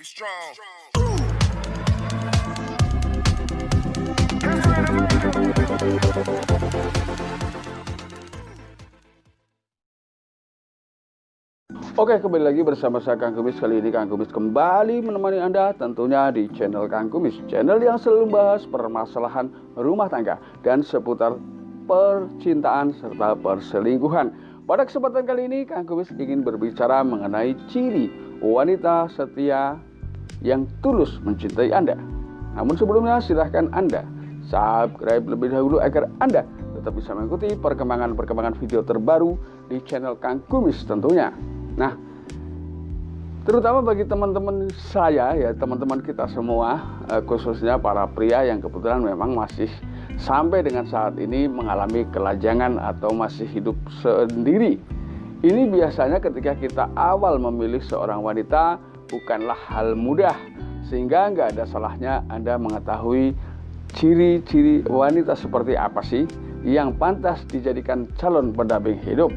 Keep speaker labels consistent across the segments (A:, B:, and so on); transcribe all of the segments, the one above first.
A: Be strong.
B: Oke, kembali lagi bersama saya Kang Kumis. Kali ini Kang Kumis kembali menemani Anda tentunya di channel Kang Kumis, channel yang selalu membahas permasalahan rumah tangga dan seputar percintaan serta perselingkuhan. Pada kesempatan kali ini Kang Kumis ingin berbicara mengenai ciri wanita setia yang tulus mencintai Anda. Namun sebelumnya silahkan Anda subscribe lebih dahulu agar Anda tetap bisa mengikuti perkembangan video terbaru di channel Kang Kumis tentunya. Nah, terutama bagi teman-teman saya ya, teman-teman kita semua, khususnya para pria yang kebetulan memang masih sampai dengan saat ini mengalami kelajangan atau masih hidup sendiri. Ini biasanya ketika kita awal memilih seorang wanita bukanlah hal mudah, sehingga nggak ada salahnya Anda mengetahui ciri-ciri wanita seperti apa sih yang pantas dijadikan calon pendamping hidup.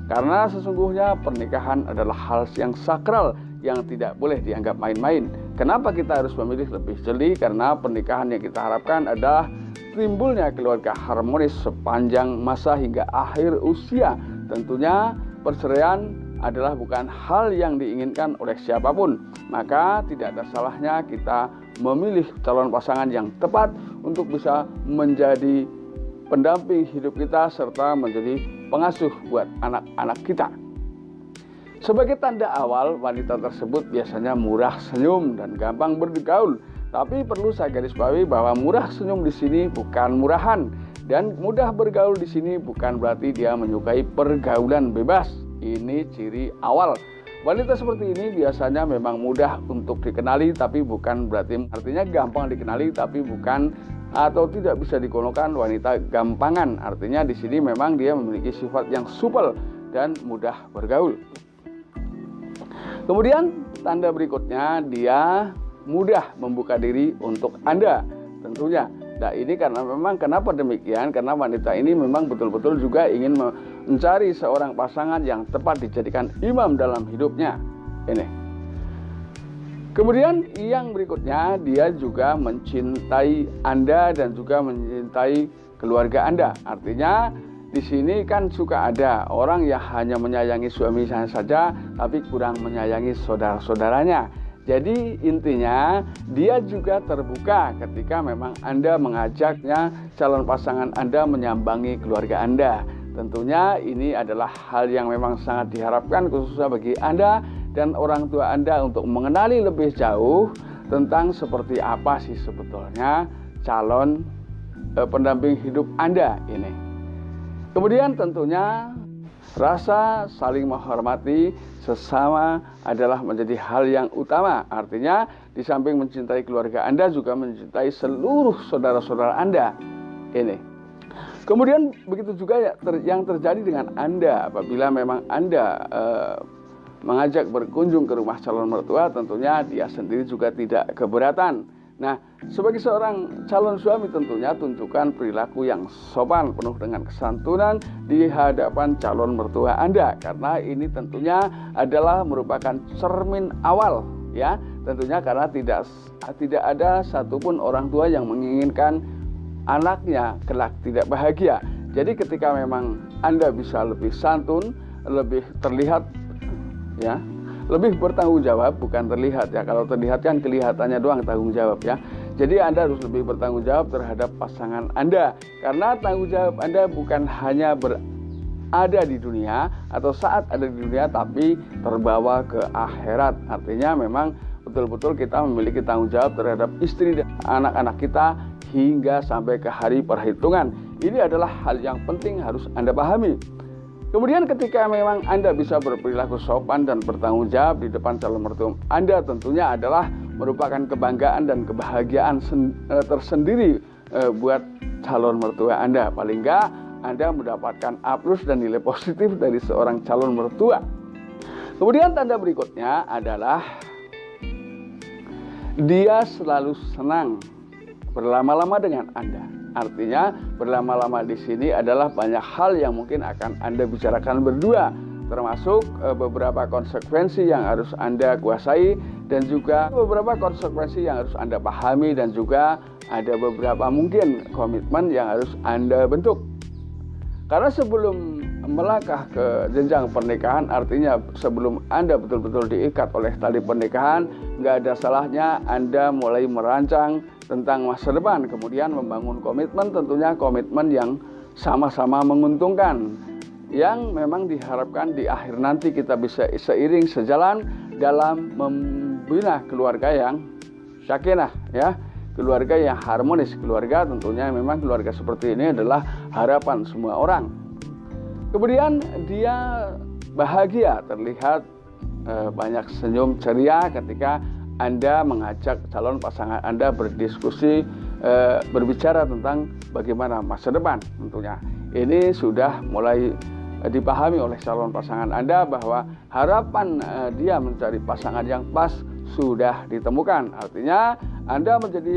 B: Karena sesungguhnya pernikahan adalah hal yang sakral yang tidak boleh dianggap main-main. Kenapa kita harus memilih lebih jeli? Karena pernikahan yang kita harapkan adalah timbulnya keluarga harmonis sepanjang masa hingga akhir usia. Tentunya perceraian adalah bukan hal yang diinginkan oleh siapapun. Maka tidak ada salahnya kita memilih calon pasangan yang tepat untuk bisa menjadi pendamping hidup kita serta menjadi pengasuh buat anak-anak kita. Sebagai tanda awal, wanita tersebut biasanya murah senyum dan gampang bergaul. Tapi perlu saya garis bawahi bahwa murah senyum di sini bukan murahan, dan mudah bergaul di sini bukan berarti dia menyukai pergaulan bebas. Ini ciri awal. Wanita seperti ini biasanya memang mudah untuk dikenali, tapi bukan berarti artinya gampang dikenali, tapi bukan atau tidak bisa digolongkan wanita gampangan. Artinya di sini memang dia memiliki sifat yang supel dan mudah bergaul. Kemudian tanda berikutnya, dia mudah membuka diri untuk Anda tentunya. Nah, ini karena memang kenapa demikian? Karena wanita ini memang betul-betul juga ingin mencari seorang pasangan yang tepat dijadikan imam dalam hidupnya. Ini. Kemudian yang berikutnya, dia juga mencintai Anda dan juga mencintai keluarga Anda. Artinya di sini kan suka ada orang yang hanya menyayangi suaminya saja tapi kurang menyayangi saudara-saudaranya. Jadi intinya dia juga terbuka ketika memang Anda mengajaknya, calon pasangan Anda menyambangi keluarga Anda. Tentunya ini adalah hal yang memang sangat diharapkan khususnya bagi Anda dan orang tua Anda untuk mengenali lebih jauh tentang seperti apa sih sebetulnya calon pendamping hidup Anda ini. Kemudian tentunya rasa saling menghormati sesama adalah menjadi hal yang utama. Artinya di samping mencintai keluarga Anda juga mencintai seluruh saudara-saudara Anda ini. Kemudian begitu juga yang terjadi dengan Anda apabila memang Anda mengajak berkunjung ke rumah calon mertua, tentunya dia sendiri juga tidak keberatan. Nah, sebagai seorang calon suami tentunya tunjukkan perilaku yang sopan penuh dengan kesantunan di hadapan calon mertua Anda, karena ini tentunya adalah merupakan cermin awal ya. Tentunya karena tidak ada satupun orang tua yang menginginkan anaknya kelak tidak bahagia. Jadi ketika memang Anda bisa lebih santun, lebih terlihat ya, lebih bertanggung jawab, bukan terlihat ya. Kalau terlihat kan kelihatannya doang tanggung jawab ya. Jadi Anda harus lebih bertanggung jawab terhadap pasangan Anda, karena tanggung jawab Anda bukan hanya berada di dunia atau saat ada di dunia, tapi terbawa ke akhirat. Artinya memang betul-betul kita memiliki tanggung jawab terhadap istri dan anak-anak kita hingga sampai ke hari perhitungan. Ini adalah hal yang penting harus Anda pahami. Kemudian ketika memang Anda bisa berperilaku sopan dan bertanggung jawab di depan calon mertua Anda, tentunya adalah merupakan kebanggaan dan kebahagiaan tersendiri buat calon mertua Anda. Paling enggak Anda mendapatkan A+ dan nilai positif dari seorang calon mertua. Kemudian tanda berikutnya adalah dia selalu senang berlama-lama dengan Anda. Artinya berlama-lama di sini adalah banyak hal yang mungkin akan Anda bicarakan berdua, termasuk beberapa konsekuensi yang harus Anda kuasai dan juga beberapa konsekuensi yang harus Anda pahami, dan juga ada beberapa mungkin komitmen yang harus Anda bentuk. Karena sebelum melangkah ke jenjang pernikahan, artinya sebelum Anda betul-betul diikat oleh tali pernikahan, nggak ada salahnya Anda mulai merancang tentang masa depan, kemudian membangun komitmen, tentunya komitmen yang sama-sama menguntungkan, yang memang diharapkan di akhir nanti kita bisa seiring sejalan dalam membina keluarga yang sakinah, ya, keluarga yang harmonis. Keluarga tentunya memang keluarga seperti ini adalah harapan semua orang. Kemudian dia bahagia, terlihat banyak senyum ceria ketika Anda mengajak calon pasangan Anda berdiskusi, berbicara tentang bagaimana masa depan. Tentunya ini sudah mulai dipahami oleh calon pasangan Anda bahwa harapan dia mencari pasangan yang pas sudah ditemukan. Artinya Anda menjadi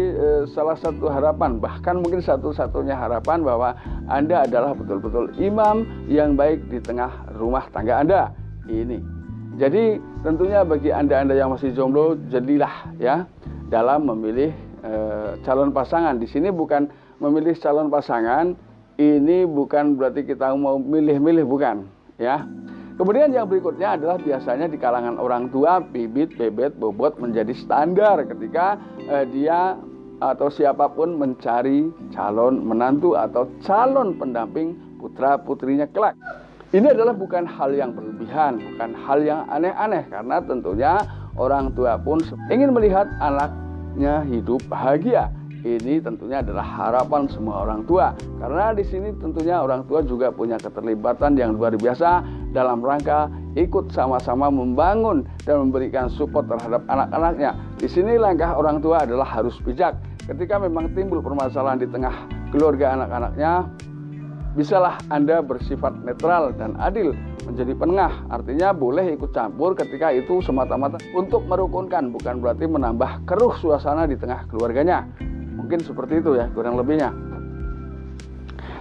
B: salah satu harapan, bahkan mungkin satu-satunya harapan bahwa Anda adalah betul-betul imam yang baik di tengah rumah tangga Anda ini. Jadi tentunya bagi Anda yang masih jomblo, jadilah ya dalam memilih calon pasangan. Di sini bukan memilih calon pasangan, ini bukan berarti kita mau milih-milih, bukan, ya. Kemudian yang berikutnya adalah biasanya di kalangan orang tua, bibit, bebet, bobot menjadi standar ketika dia atau siapapun mencari calon menantu atau calon pendamping putra putrinya kelak. Ini adalah bukan hal yang berlebihan, bukan hal yang aneh-aneh, karena tentunya orang tua pun ingin melihat anaknya hidup bahagia. Ini tentunya adalah harapan semua orang tua, karena di sini tentunya orang tua juga punya keterlibatan yang luar biasa dalam rangka ikut sama-sama membangun dan memberikan support terhadap anak-anaknya. Di sini langkah orang tua adalah harus bijak. Ketika memang timbul permasalahan di tengah keluarga anak-anaknya, bisalah Anda bersifat netral dan adil, menjadi penengah. Artinya boleh ikut campur ketika itu semata-mata untuk merukunkan, bukan berarti menambah keruh suasana di tengah keluarganya. Mungkin seperti itu ya, kurang lebihnya.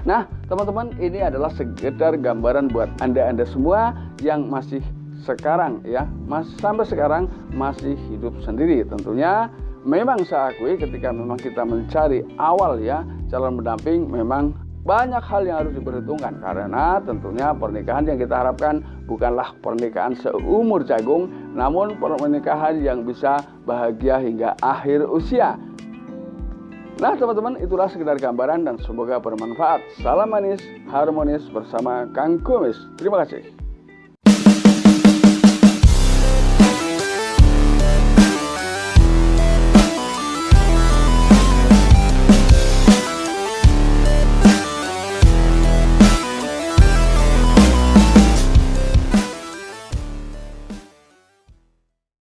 B: Nah, teman-teman, ini adalah sekedar gambaran buat Anda semua yang masih sekarang ya, sampai sekarang masih hidup sendiri. Tentunya memang saya akui ketika memang kita mencari awal ya calon pendamping, memang banyak hal yang harus diperhitungkan, karena tentunya pernikahan yang kita harapkan bukanlah pernikahan seumur jagung, namun pernikahan yang bisa bahagia hingga akhir usia. Nah teman-teman, itulah sekedar gambaran dan semoga bermanfaat. Salam manis, harmonis bersama Kang Kumis. Terima kasih.